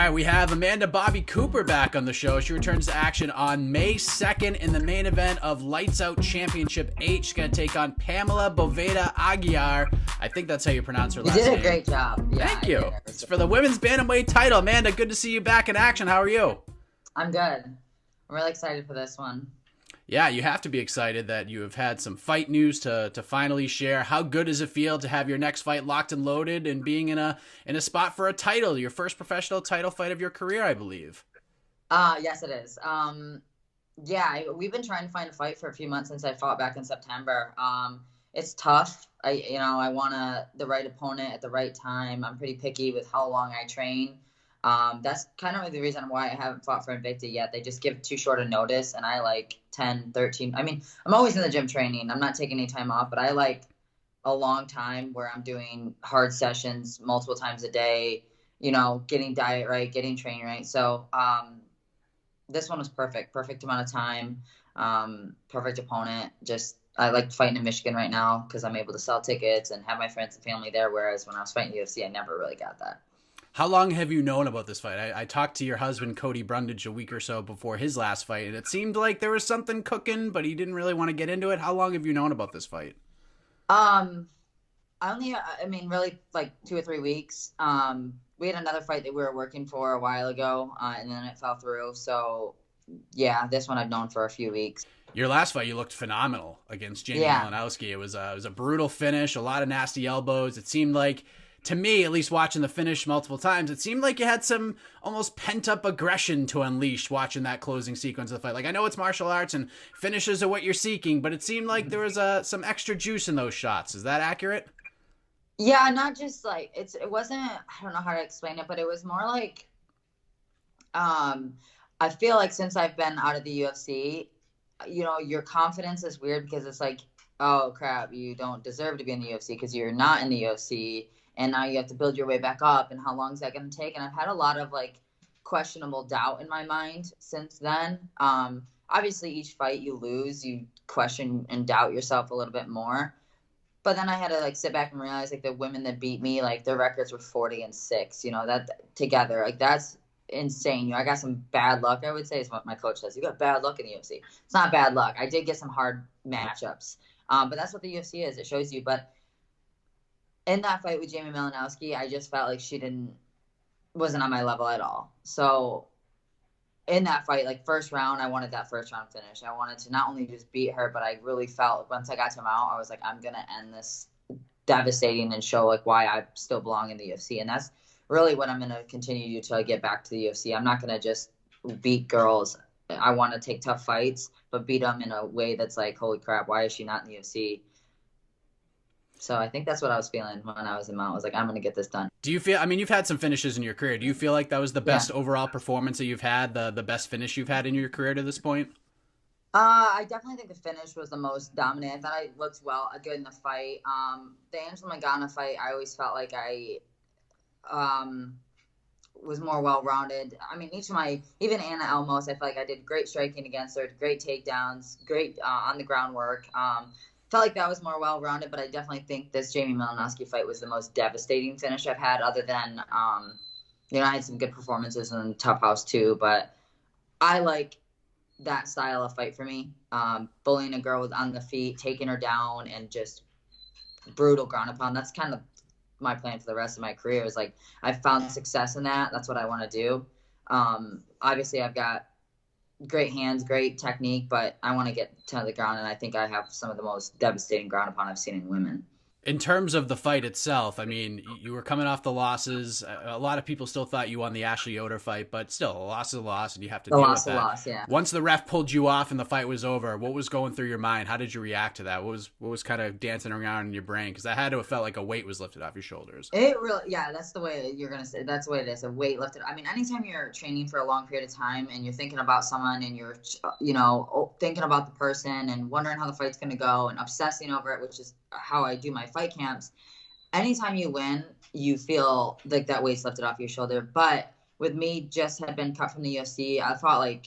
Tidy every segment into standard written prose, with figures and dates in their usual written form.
right, we have Amanda Bobby Cooper back on the show. She returns to action on May 2nd in the main event of Lights Out Championship 8. She's going to take on Pamela Boveda Aguirre. I think that's how you pronounce her last name. You did a great job. Yeah, Thank you. It's for the women's bantamweight title. Amanda, good to see you back in action. How are you? I'm good. I'm really excited for this one. Yeah, you have to be excited that you have had some fight news to finally share. How good does it feel to have your next fight locked and loaded and being in a spot for a title, your first professional title fight of your career, I believe? Yes, it is. We've been trying to find a fight for a few months since I fought back in September. It's tough. I want the right opponent at the right time. I'm pretty picky with how long I train. That's kind of the reason why I haven't fought for Invicta yet. They just give too short a notice, and I like 10, 13. I mean, I'm always in the gym training. I'm not taking any time off, but I like a long time where I'm doing hard sessions multiple times a day, getting diet right, getting training right. So this one was perfect amount of time, perfect opponent. I like fighting in Michigan right now because I'm able to sell tickets and have my friends and family there, whereas when I was fighting UFC, I never really got that. How long have you known about this fight? I talked to your husband, Cody, a week or so before his last fight, and it seemed like there was something cooking, but he didn't really want to get into it. How long have you known about this fight? Really like 2 or 3 weeks. We had another fight that we were working for a while ago, and then it fell through. So, yeah, this one I've known for a few weeks. Your last fight, you looked phenomenal against Jamie Milanowski. It was a brutal finish, a lot of nasty elbows. It seemed like, to me, at least watching the finish multiple times, it seemed like you had some almost pent-up aggression to unleash watching that closing sequence of the fight. Like, I know it's martial arts and finishes are what you're seeking, but it seemed like there was some extra juice in those shots. Is that accurate? Yeah, not just like it wasn't, I don't know how to explain it, but it was more like I feel like since I've been out of the UFC, your confidence is weird because it's like, oh crap, you don't deserve to be in the UFC because you're not in the UFC. And now you have to build your way back up, and how long is that going to take? And I've had a lot of like questionable doubt in my mind since then. Obviously, each fight you lose, you question and doubt yourself a little bit more. But then I had to like sit back and realize like the women that beat me, like their records were 40-6. That together, like that's insane. I got some bad luck. I would say is what my coach says. You got bad luck in the UFC. It's not bad luck. I did get some hard matchups, but that's what the UFC is. It shows you, but. In that fight with Jamie Milanowski, I just felt like she wasn't on my level at all. So in that fight, like first round, I wanted that first round finish. I wanted to not only just beat her, but I really felt once I got to mount, I was like, I'm going to end this devastating and show like why I still belong in the UFC. And that's really what I'm going to continue to do till I get back to the UFC. I'm not going to just beat girls. I want to take tough fights, but beat them in a way that's like, holy crap, why is she not in the UFC? So I think that's what I was feeling when I was in Mount. I was like, I'm going to get this done. Do you feel, you've had some finishes in your career. Do you feel like that was the best overall performance that you've had, the best finish you've had in your career to this point? I definitely think the finish was the most dominant. I thought I looked good in the fight. The Angela Magana fight, I always felt like I was more well-rounded. I mean, even Anna Elmos, I felt like I did great striking against her, great takedowns, great on the groundwork. Felt like that was more well-rounded, but I definitely think this Jamie Milanowski fight was the most devastating finish I've had, other than, I had some good performances in Tough House too, but I like that style of fight for me. Bullying a girl on the feet, taking her down, and just brutal ground and pound. That's kind of my plan for the rest of my career is like, I've found success in that. That's what I want to do. Obviously I've got great hands, great technique, but I want to get to the ground, and I think I have some of the most devastating ground and pound I've seen in women. In terms of the fight itself, I mean, you were coming off the losses. A lot of people still thought you won the Ashley Yoder fight, but still, a loss is a loss, and you have to deal with that. Loss, yeah. Once the ref pulled you off and the fight was over, what was going through your mind? How did you react to that? What was kind of dancing around in your brain? Because that had to have felt like a weight was lifted off your shoulders. It really, yeah, that's the way you're going to say. That's the way it is, a weight lifted. I mean, anytime you're training for a long period of time and you're thinking about someone and you're, thinking about the person and wondering how the fight's going to go and obsessing over it, which is how I do my fight camps. Anytime you win, you feel like that weight's lifted off your shoulder. But with me, just had been cut from the UFC. I fought like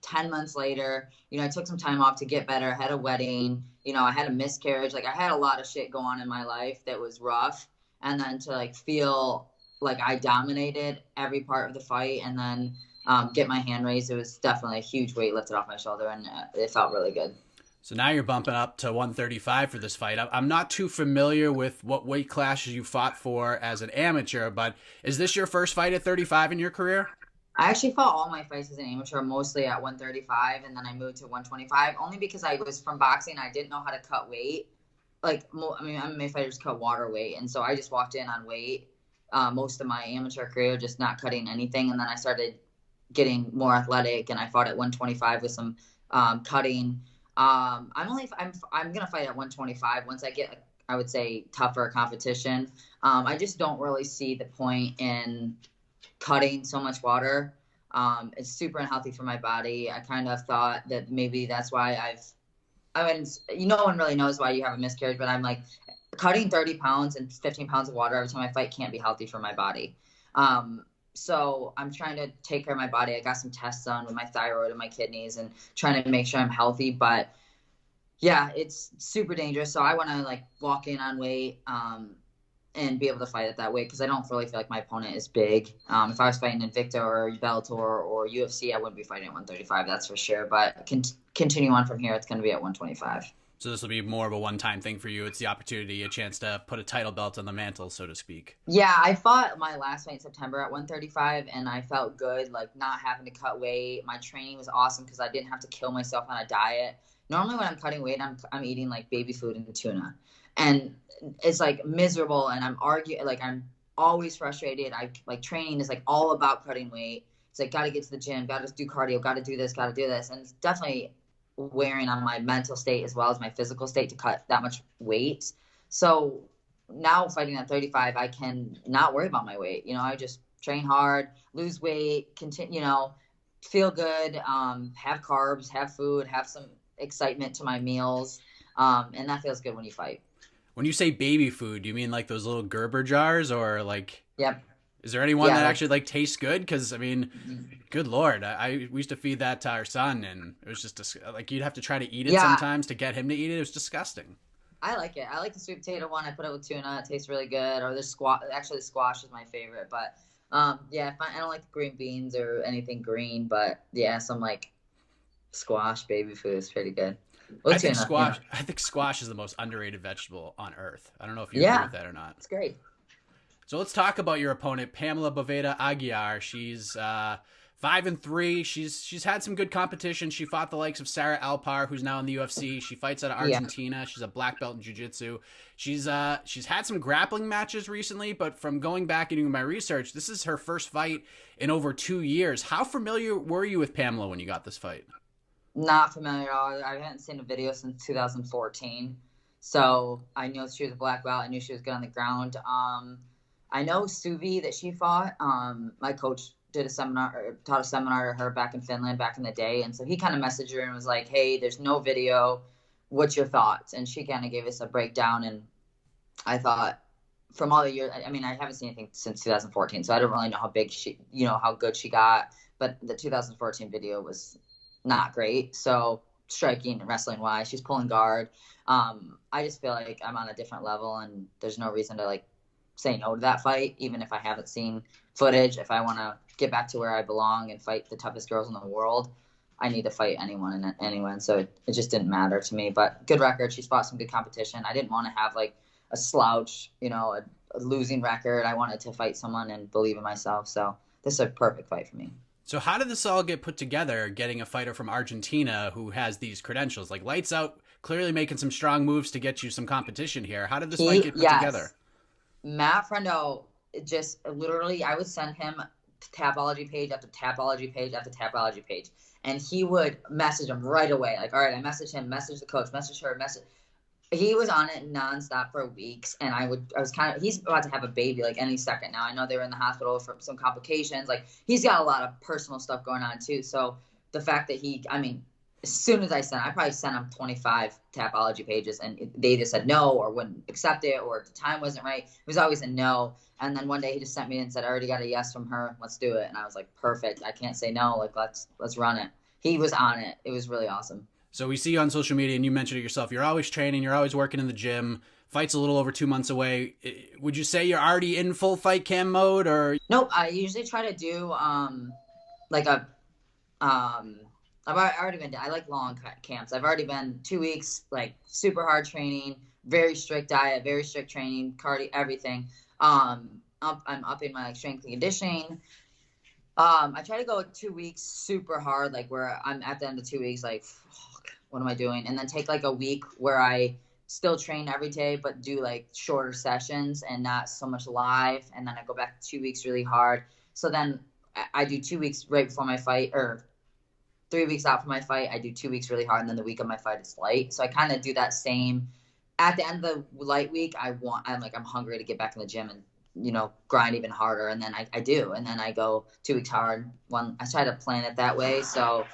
10 months later. I took some time off to get better. I had a wedding. I had a miscarriage. Like I had a lot of shit go on in my life that was rough. And then to like feel like I dominated every part of the fight, and then get my hand raised. It was definitely a huge weight lifted off my shoulder, and it felt really good. So now you're bumping up to 135 for this fight. I'm not too familiar with what weight classes you fought for as an amateur, but is this your first fight at 35 in your career? I actually fought all my fights as an amateur mostly at 135, and then I moved to 125 only because I was from boxing. I didn't know how to cut weight. Like, I mean, MMA fighters cut water weight, and so I just walked in on weight most of my amateur career, just not cutting anything. And then I started getting more athletic, and I fought at 125 with some cutting. I'm gonna fight at 125 once I get, I would say, tougher competition. I just don't really see the point in cutting so much water. It's super unhealthy for my body. I kind of thought that maybe that's why I mean, no one really knows why you have a miscarriage, but I'm like, cutting 30 pounds and 15 pounds of water every time I fight can't be healthy for my body. So I'm trying to take care of my body. I got some tests done with my thyroid and my kidneys and trying to make sure I'm healthy. But yeah, it's super dangerous. So I want to like walk in on weight and be able to fight at that weight because I don't really feel like my opponent is big. If I was fighting Invicta or Bellator or UFC, I wouldn't be fighting at 135, that's for sure. But continue on from here, it's going to be at 125. So this will be more of a one-time thing for you. It's the opportunity, a chance to put a title belt on the mantle, so to speak. Yeah, I fought my last fight in September at 135, and I felt good, like not having to cut weight. My training was awesome because I didn't have to kill myself on a diet. Normally when I'm cutting weight, I'm eating like baby food and tuna. And it's like miserable, and I'm arguing, like I'm always frustrated. I like training is like all about cutting weight. It's like, got to get to the gym, got to do cardio, got to do this, got to do this. And it's definitely wearing on my mental state as well as my physical state to cut that much weight. So now fighting at 35, I can not worry about my weight. You know, I just train hard, lose weight, continue, you know, feel good, have carbs, have food, have some excitement to my meals. And that feels good when you fight. When you say baby food, do you mean like those little Gerber jars or like... Yep. Is there anyone that actually like tastes good? Because I mean, good Lord, we used to feed that to our son, and it was just like you'd have to try to eat it sometimes to get him to eat it. It was disgusting. I like it. I like the sweet potato one. I put it with tuna. It tastes really good. Or the squash. Actually, the squash is my favorite. But yeah, I don't like the green beans or anything green. But yeah, some like squash baby food is pretty good. I think squash. I think squash is the most underrated vegetable on earth. I don't know if you agree with that or not. It's great. So let's talk about your opponent, Pamela Boveda Aguirre. She's 5-3. She's had some good competition. She fought the likes of Sarah Alpar, who's now in the UFC. She fights out of Argentina. She's a black belt in jiu-jitsu. She's had some grappling matches recently, but from going back and doing my research, this is her first fight in over 2 years. How familiar were you with Pamela when you got this fight? Not familiar at all. I haven't seen a video since 2014. So I knew she was a black belt. I knew she was good on the ground. I know Suvi that she fought. My coach taught a seminar to her back in Finland back in the day. And so he kind of messaged her and was like, hey, there's no video. What's your thoughts? And she kind of gave us a breakdown. And I thought from all the years, I mean, I haven't seen anything since 2014. So I don't really know how big how good she got. But the 2014 video was not great. So striking and wrestling wise, she's pulling guard. I just feel like I'm on a different level and there's no reason to like say no to that fight, even if I haven't seen footage. If I want to get back to where I belong and fight the toughest girls in the world, I need to fight anyone. So it just didn't matter to me. But good record. She's fought some good competition. I didn't want to have like a slouch, a losing record. I wanted to fight someone and believe in myself. So this is a perfect fight for me. So how did this all get put together, getting a fighter from Argentina who has these credentials? Like lights out, clearly making some strong moves to get you some competition here. How did this fight get put together? Matt Friendo, just literally, I would send him Tapology page after Tapology page after Tapology page. And he would message him right away. Like, all right, I message him, message the coach, message her, message. He was on it nonstop for weeks. And he's about to have a baby like any second now. I know they were in the hospital for some complications. Like, he's got a lot of personal stuff going on too. So the fact that as soon as I probably sent him 25 Tapology pages and they just said no or wouldn't accept it or the time wasn't right. It was always a no. And then one day he just sent me and said, I already got a yes from her. Let's do it. And I was like, perfect. I can't say no. Like, let's run it. He was on it. It was really awesome. So we see you on social media and you mentioned it yourself. You're always training. You're always working in the gym. Fight's a little over 2 months away. Would you say you're already in full fight cam mode, or? Nope. I usually try to do like a I've already been. I like long camps. I've already been 2 weeks, like super hard training, very strict diet, very strict training, cardio, everything. I'm upping my like strength and conditioning. I try to go 2 weeks super hard, like where I'm at the end of 2 weeks, like, what am I doing? And then take like a week where I still train every day, but do like shorter sessions and not so much live. And then I go back 2 weeks really hard. So then I do 2 weeks right before my fight, or 3 weeks out from my fight. I do 2 weeks really hard. And then the week of my fight is light. So I kind of do that same. At the end of the light week, I'm hungry to get back in the gym and, grind even harder. And then I do. And then I go 2 weeks hard. I try to plan it that way. So,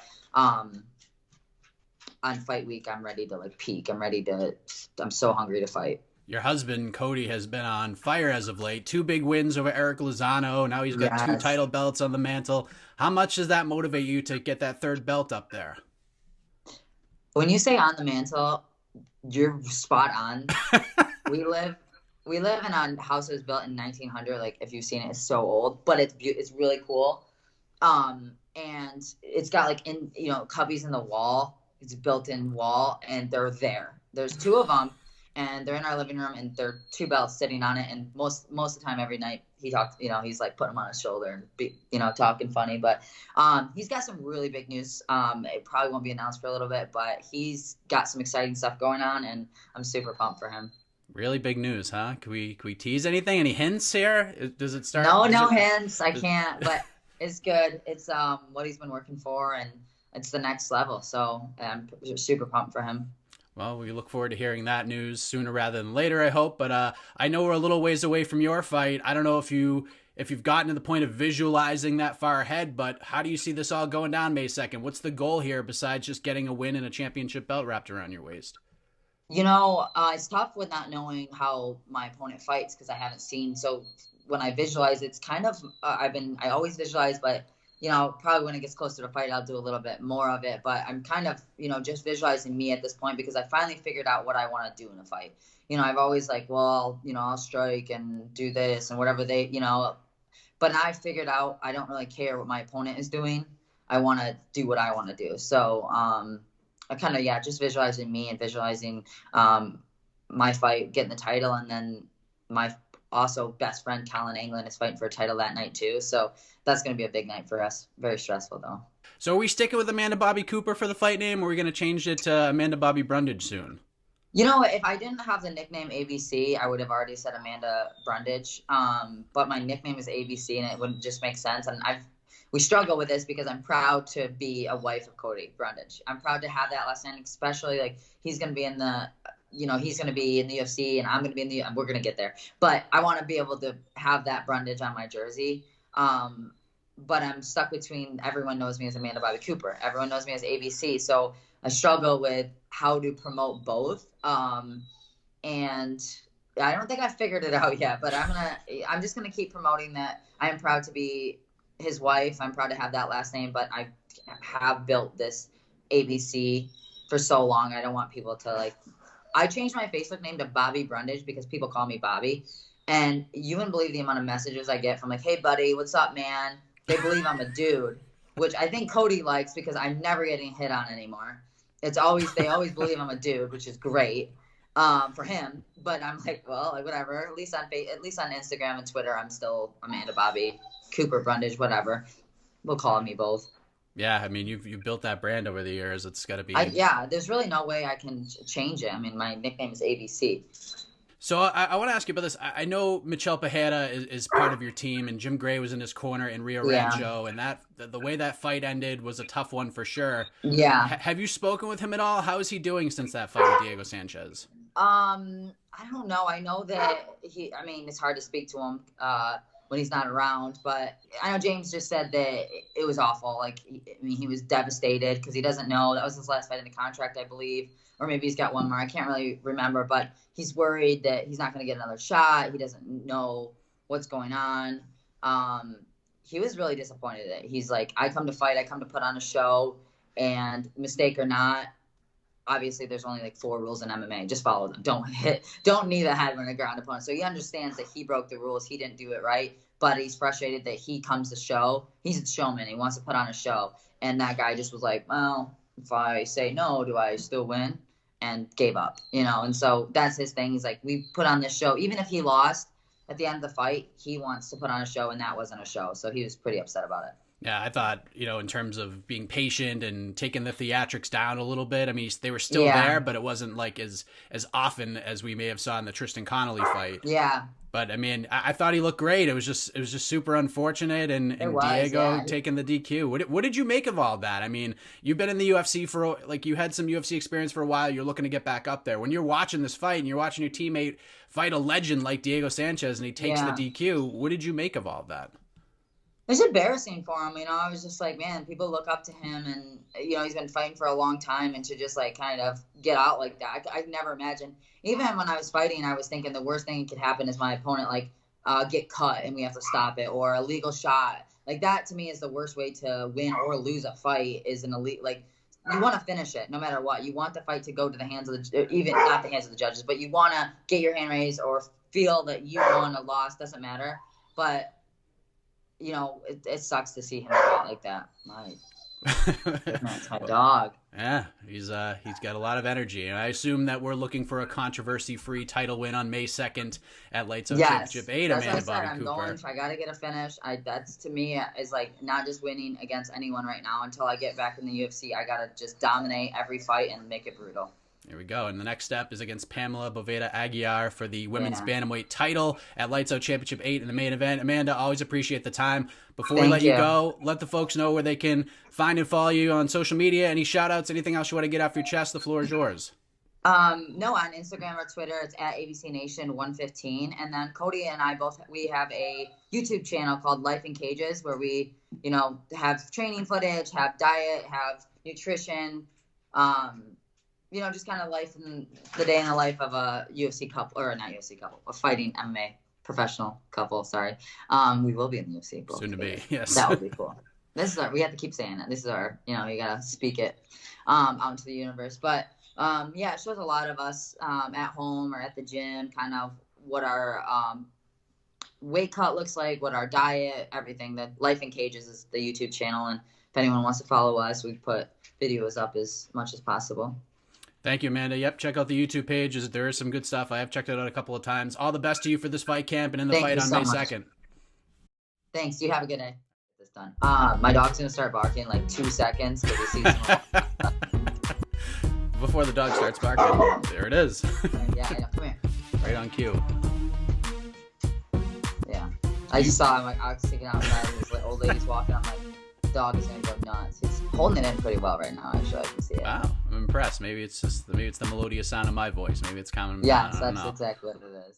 on fight week, I'm ready to like peak. I'm so hungry to fight. Your husband, Cody, has been on fire as of late. 2 big wins over Eric Lozano. Now he's got 2 title belts on the mantle. How much does that motivate you to get that 3rd belt up there? When you say on the mantle, you're spot on. we live in a house that was built in 1900. Like, if you've seen it, it's so old, but it's really cool. And it's got like cubbies in the wall. It's a built-in wall, and they're there. There's 2 of them, and they're in our living room, and there are 2 belts sitting on it. And most of the time, every night he talks, he's like putting them on his shoulder and talking funny. But he's got some really big news. It probably won't be announced for a little bit, but he's got some exciting stuff going on, and I'm super pumped for him. Really big news, huh? Can we tease anything? Any hints here? Does it start? No hints. I can't, but it's good. It's what he's been working for, and it's the next level. So I'm super pumped for him. Well, we look forward to hearing that news sooner rather than later, I hope. But I know we're a little ways away from your fight. I don't know if you've gotten to the point of visualizing that far ahead, but how do you see this all going down May 2nd? What's the goal here besides just getting a win and a championship belt wrapped around your waist? It's tough with not knowing how my opponent fights because I haven't seen. So when I visualize, it's kind of I always visualize, but probably when it gets closer to fight, I'll do a little bit more of it. But I'm kind of, just visualizing me at this point because I finally figured out what I want to do in a fight. I've always like, well, I'll strike and do this and whatever but now I figured out I don't really care what my opponent is doing. I want to do what I want to do. So I kind of, just visualizing me and visualizing my fight, getting the title, and then my also best friend Colin England is fighting for a title that night too. So that's going to be a big night for us. Very stressful though. So are we sticking with Amanda Bobby Cooper for the fight name, or are we going to change it to Amanda Bobby Brundage soon? If I didn't have the nickname ABC, I would have already said Amanda Brundage. But my nickname is ABC, and it would just make sense. And we struggle with this because I'm proud to be a wife of Cody Brundage. I'm proud to have that last name, especially like he's going to be in the he's going to be in the UFC, and I'm going to be we're going to get there. But I want to be able to have that Brundage on my jersey. But I'm stuck between, everyone knows me as Amanda Bobby Cooper. Everyone knows me as ABC. So I struggle with how to promote both. And I don't think I figured it out yet, but I'm just going to keep promoting that. I am proud to be his wife. I'm proud to have that last name, but I have built this ABC for so long. I don't want people to I changed my Facebook name to Bobby Brundage because people call me Bobby. And you wouldn't believe the amount of messages I get from hey buddy, what's up, man? They believe I'm a dude, which I think Cody likes because I'm never getting hit on anymore. They always believe I'm a dude, which is great for him. But I'm well, whatever. At least on Instagram and Twitter, I'm still Amanda Bobby Cooper Brundage, whatever. We'll call me both. Yeah, I mean, you've built that brand over the years. It's got to be. There's really no way I can change it. I mean, my nickname is ABC. So I want to ask you about this. I know Michelle Pajeda is part of your team, and Jim Gray was in his corner in Rio Rancho, and the way that fight ended was a tough one for sure. Yeah. Have you spoken with him at all? How is he doing since that fight with Diego Sanchez? I don't know. I know that it's hard to speak to him when he's not around, but I know James just said that it was awful. He was devastated because he doesn't know. That was his last fight in the contract, I believe. Or maybe he's got one more. I can't really remember, but he's worried that he's not going to get another shot. He doesn't know what's going on. He was really disappointed that he's I come to fight, I come to put on a show, and mistake or not, obviously there's only like 4 rules in MMA. Just follow them. Don't knee the head when a ground opponent. So he understands that he broke the rules. He didn't do it right, but he's frustrated that he comes to show. He's a showman. He wants to put on a show. And that guy just was like, well, if I say no, do I still win? And gave up, And so that's his thing. He's like, we put on this show. Even if he lost at the end of the fight, he wants to put on a show, and that wasn't a show. So he was pretty upset about it. Yeah, I thought, in terms of being patient and taking the theatrics down a little bit, I mean, they were still there, but it wasn't like as often as we may have saw in the Tristan Connolly fight. Yeah. But I mean, I thought he looked great. It was just super unfortunate, and Diego taking the DQ. What did you make of all that? I mean, you've been in the UFC you had some UFC experience for a while. You're looking to get back up there. When you're watching this fight and you're watching your teammate fight a legend like Diego Sanchez and he takes the DQ, what did you make of all of that? It's embarrassing for him, I was just like, man, people look up to him, and he's been fighting for a long time, and to just like kind of get out like that, I never imagined. Even when I was fighting, I was thinking the worst thing that could happen is my opponent get cut and we have to stop it, or a legal shot. Like that to me is the worst way to win or lose a fight. Is an elite, like you want to finish it no matter what. You want the fight to go to the hands of even not the hands of the judges, but you want to get your hand raised or feel that you won or lost. Doesn't matter, but. It sucks to see him fight like that. That's my dog. Yeah, he's got a lot of energy. And I assume that we're looking for a controversy-free title win on May 2nd at Lights Out Championship 8, Amanda Bobby Cooper. I got to get a finish. That's to me is like not just winning against anyone right now. Until I get back in the UFC, I got to just dominate every fight and make it brutal. Here we go. And the next step is against Pamela Boveda Aguirre for the women's bantamweight title at Lights Out Championship 8 in the main event. Amanda, always appreciate the time. Before we let you go, let the folks know where they can find and follow you on social media. Any shout-outs, anything else you want to get off your chest? The floor is yours. No, on Instagram or Twitter, it's at ABC Nation 115. And then Cody and I we have a YouTube channel called Life in Cages where we, have training footage, have diet, have nutrition, just kind of life in the day in the life of a UFC couple, or not UFC couple, a fighting MMA professional couple. Sorry. We will be in the UFC. Soon to be. Yes. That would be cool. We have to keep saying it. This is our, you got to speak it out into the universe. But it shows a lot of us at home or at the gym, kind of what our weight cut looks like, what our diet, everything. That Life in Cages is the YouTube channel. And if anyone wants to follow us, we put videos up as much as possible. Thank you, Amanda. Yep, check out the YouTube page. There is some good stuff. I have checked it out a couple of times. All the best to you for this fight camp and in the fight on May 2nd. Thanks. You have a good day. This done. My dog's going to start barking in like 2 seconds because he sees Before the dog starts barking, there it is. Yeah, come here. Right on cue. Yeah. I just saw him, I was sitting outside and this old lady's walking. I'm like, dog is going to go nuts. He's holding it in pretty well right now, actually. I can see it. Wow, I'm impressed. Maybe it's the melodious sound of my voice. Maybe it's calming him down. Yes, that's exactly what it is.